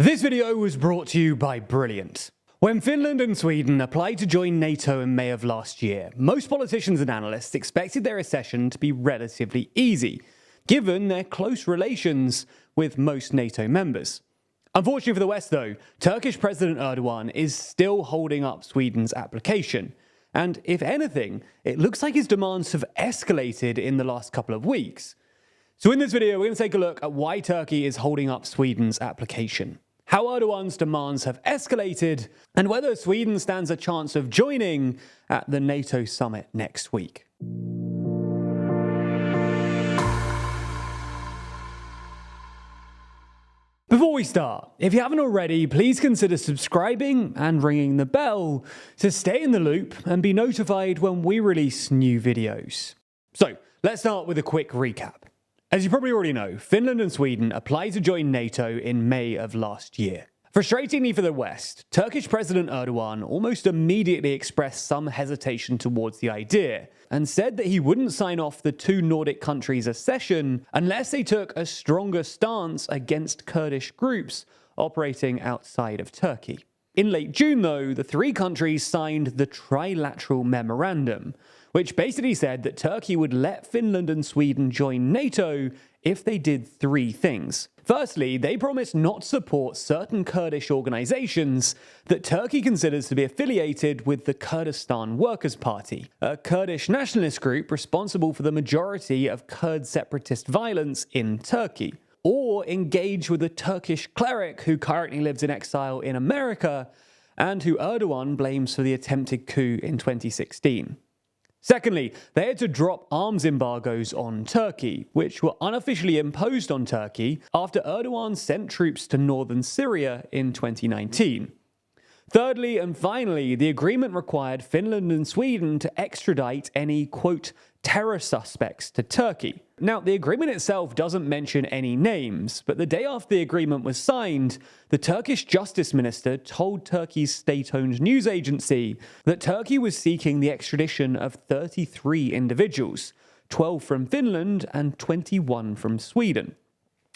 This video was brought to you by Brilliant. When Finland and Sweden applied to join NATO in May of last year, most politicians and analysts expected their accession to be relatively easy, given their close relations with most NATO members. Unfortunately for the West though, Turkish President Erdogan is still holding up Sweden's application. And if anything, it looks like his demands have escalated in the last couple of weeks. So in this video, we're going to take a look at why Turkey is holding up Sweden's application, how Erdogan's demands have escalated, and whether Sweden stands a chance of joining at the NATO summit next week. Before we start, if you haven't already, please consider subscribing and ringing the bell to stay in the loop and be notified when we release new videos. So, let's start with a quick recap. As you probably already know, Finland and Sweden applied to join NATO in May of last year. Frustratingly for the West, Turkish President Erdogan almost immediately expressed some hesitation towards the idea and said that he wouldn't sign off the two Nordic countries' accession unless they took a stronger stance against Kurdish groups operating outside of Turkey. In late June, though, the three countries signed the Trilateral Memorandum, which basically said that Turkey would let Finland and Sweden join NATO if they did three things. Firstly, they promised not to support certain Kurdish organizations that Turkey considers to be affiliated with the Kurdistan Workers' Party, a Kurdish nationalist group responsible for the majority of Kurd separatist violence in Turkey, or engage with a Turkish cleric who currently lives in exile in America and who Erdogan blames for the attempted coup in 2016. Secondly, they had to drop arms embargoes on Turkey, which were unofficially imposed on Turkey after Erdogan sent troops to northern Syria in 2019. Thirdly and finally, the agreement required Finland and Sweden to extradite any, quote, terror suspects to Turkey. Now, the agreement itself doesn't mention any names, but the day after the agreement was signed, the Turkish justice minister told Turkey's state-owned news agency that Turkey was seeking the extradition of 33 individuals, 12 from Finland and 21 from Sweden.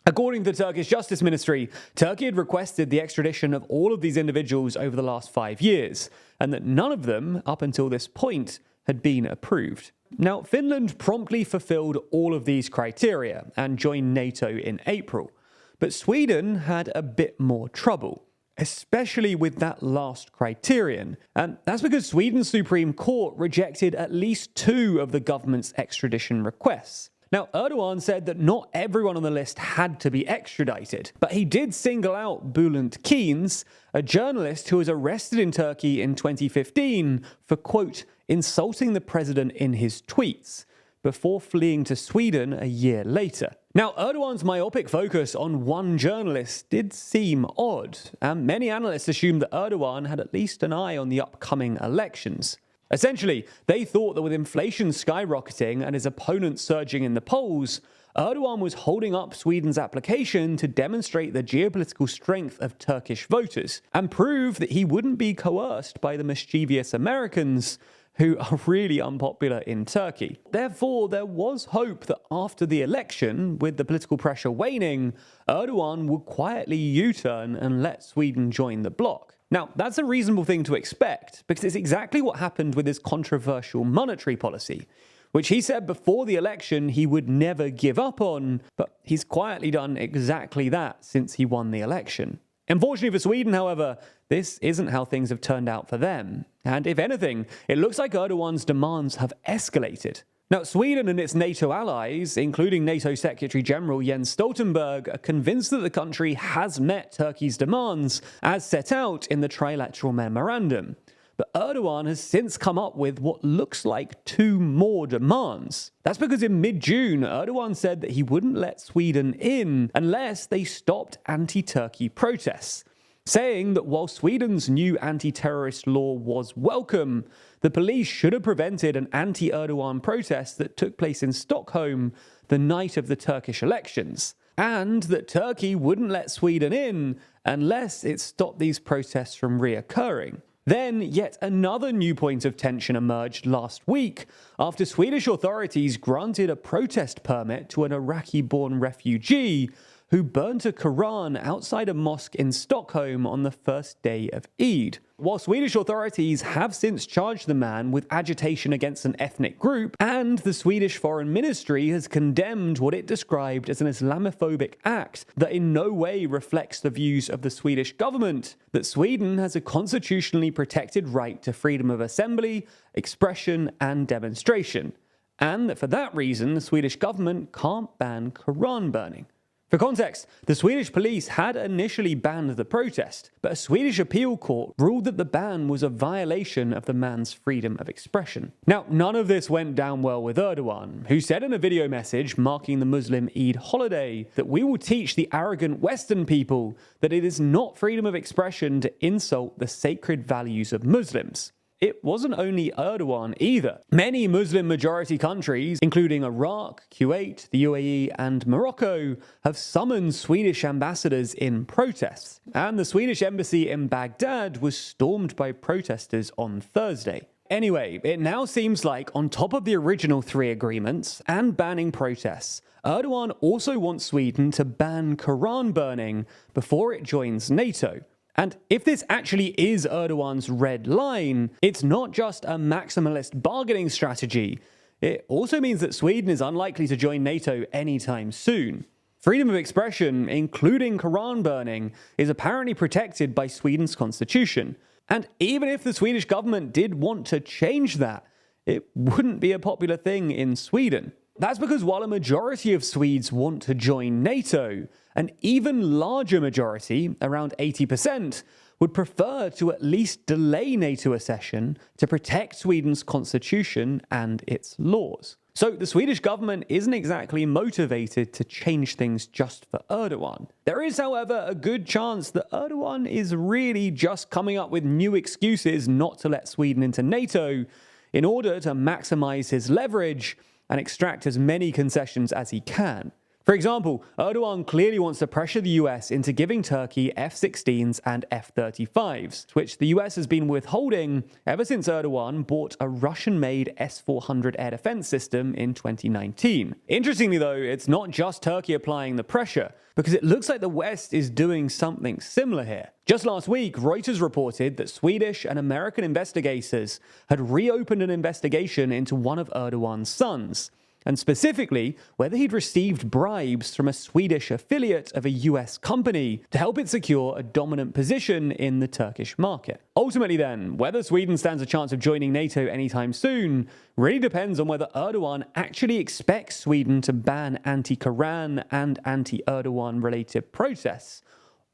According to the Turkish Justice Ministry, Turkey had requested the extradition of all of these individuals over the last 5 years, and that none of them, up until this point, had been approved. Now, Finland promptly fulfilled all of these criteria and joined NATO in April, but Sweden had a bit more trouble, especially with that last criterion, and that's because Sweden's Supreme Court rejected at least 2 of the government's extradition requests. Now, Erdogan said that not everyone on the list had to be extradited, but he did single out Bülent Keynes, a journalist who was arrested in Turkey in 2015 for, quote, insulting the president in his tweets, before fleeing to Sweden a year later. Now, Erdogan's myopic focus on one journalist did seem odd, and many analysts assumed that Erdogan had at least an eye on the upcoming elections. Essentially, they thought that with inflation skyrocketing and his opponents surging in the polls, Erdogan was holding up Sweden's application to demonstrate the geopolitical strength of Turkish voters and prove that he wouldn't be coerced by the mischievous Americans who are really unpopular in Turkey. Therefore, there was hope that after the election, with the political pressure waning, Erdogan would quietly U-turn and let Sweden join the bloc. Now, that's a reasonable thing to expect, because it's exactly what happened with his controversial monetary policy, which he said before the election he would never give up on, but he's quietly done exactly that since he won the election. Unfortunately for Sweden, however, this isn't how things have turned out for them. And if anything, it looks like Erdogan's demands have escalated. Now, Sweden and its NATO allies, including NATO Secretary General Jens Stoltenberg, are convinced that the country has met Turkey's demands as set out in the Trilateral Memorandum. But Erdogan has since come up with what looks like 2 more demands. That's because in mid-June, Erdogan said that he wouldn't let Sweden in unless they stopped anti-Turkey protests, saying that while Sweden's new anti-terrorist law was welcome, the police should have prevented an anti-Erdogan protest that took place in Stockholm the night of the Turkish elections, and that Turkey wouldn't let Sweden in unless it stopped these protests from reoccurring. Then, yet another new point of tension emerged last week after Swedish authorities granted a protest permit to an Iraqi-born refugee who burnt a Quran outside a mosque in Stockholm on the first day of Eid. While Swedish authorities have since charged the man with agitation against an ethnic group, and the Swedish Foreign Ministry has condemned what it described as an Islamophobic act that in no way reflects the views of the Swedish government, that Sweden has a constitutionally protected right to freedom of assembly, expression, and demonstration, and that for that reason the Swedish government can't ban Quran burning. For context, the Swedish police had initially banned the protest, but a Swedish appeal court ruled that the ban was a violation of the man's freedom of expression. Now, none of this went down well with Erdogan, who said in a video message marking the Muslim Eid holiday that we will teach the arrogant Western people that it is not freedom of expression to insult the sacred values of Muslims. It wasn't only Erdogan either. Many Muslim-majority countries, including Iraq, Kuwait, the UAE, and Morocco, have summoned Swedish ambassadors in protests, and the Swedish embassy in Baghdad was stormed by protesters on Thursday. Anyway, it now seems like on top of the original 3 agreements and banning protests, Erdogan also wants Sweden to ban Quran burning before it joins NATO. And if this actually is Erdogan's red line, it's not just a maximalist bargaining strategy. It also means that Sweden is unlikely to join NATO anytime soon. Freedom of expression, including Quran burning, is apparently protected by Sweden's constitution. And even if the Swedish government did want to change that, it wouldn't be a popular thing in Sweden. That's because while a majority of Swedes want to join NATO, an even larger majority, around 80%, would prefer to at least delay NATO accession to protect Sweden's constitution and its laws. So the Swedish government isn't exactly motivated to change things just for Erdogan. There is, however, a good chance that Erdogan is really just coming up with new excuses not to let Sweden into NATO in order to maximize his leverage and extract as many concessions as he can. For example, Erdogan clearly wants to pressure the US into giving Turkey F-16s and F-35s, which the US has been withholding ever since Erdogan bought a Russian-made S-400 air defense system in 2019. Interestingly though, it's not just Turkey applying the pressure, because it looks like the West is doing something similar here. Just last week, Reuters reported that Swedish and American investigators had reopened an investigation into one of Erdogan's sons, and specifically whether he'd received bribes from a Swedish affiliate of a US company to help it secure a dominant position in the Turkish market. Ultimately then, whether Sweden stands a chance of joining NATO anytime soon really depends on whether Erdogan actually expects Sweden to ban anti-Quran and anti-Erdogan related protests,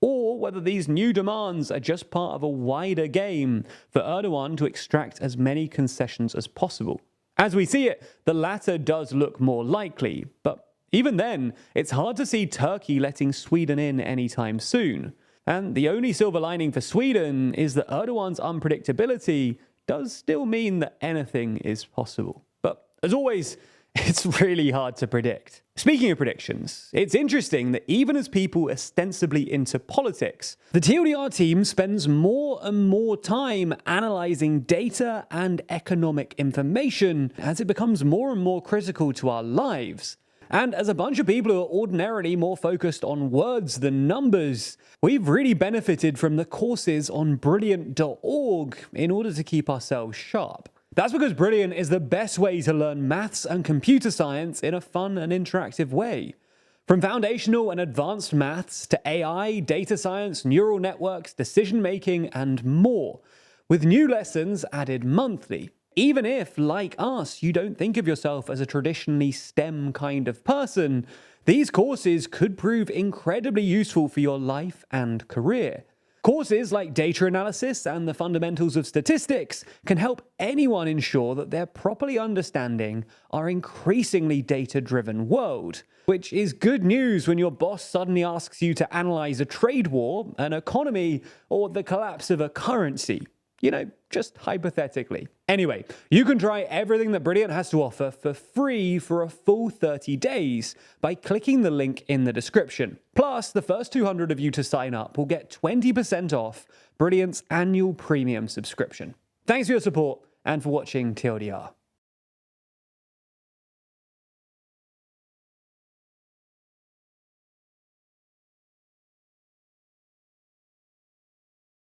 or whether these new demands are just part of a wider game for Erdogan to extract as many concessions as possible. As we see it, the latter does look more likely, but even then, it's hard to see Turkey letting Sweden in anytime soon. And the only silver lining for Sweden is that Erdogan's unpredictability does still mean that anything is possible. But as always, it's really hard to predict. Speaking of predictions, it's interesting that even as people ostensibly into politics, the TLDR team spends more and more time analyzing data and economic information as it becomes more and more critical to our lives. And as a bunch of people who are ordinarily more focused on words than numbers, we've really benefited from the courses on Brilliant.org in order to keep ourselves sharp. That's because Brilliant is the best way to learn maths and computer science in a fun and interactive way. From foundational and advanced maths to AI, data science, neural networks, decision-making, and more, with new lessons added monthly. Even if, like us, you don't think of yourself as a traditionally STEM kind of person, these courses could prove incredibly useful for your life and career. Courses like data analysis and the fundamentals of statistics can help anyone ensure that they're properly understanding our increasingly data-driven world, which is good news when your boss suddenly asks you to analyze a trade war, an economy, or the collapse of a currency. You know, just hypothetically. Anyway, you can try everything that Brilliant has to offer for free for a full 30 days by clicking the link in the description. Plus, the first 200 of you to sign up will get 20% off Brilliant's annual premium subscription. Thanks for your support and for watching TLDR.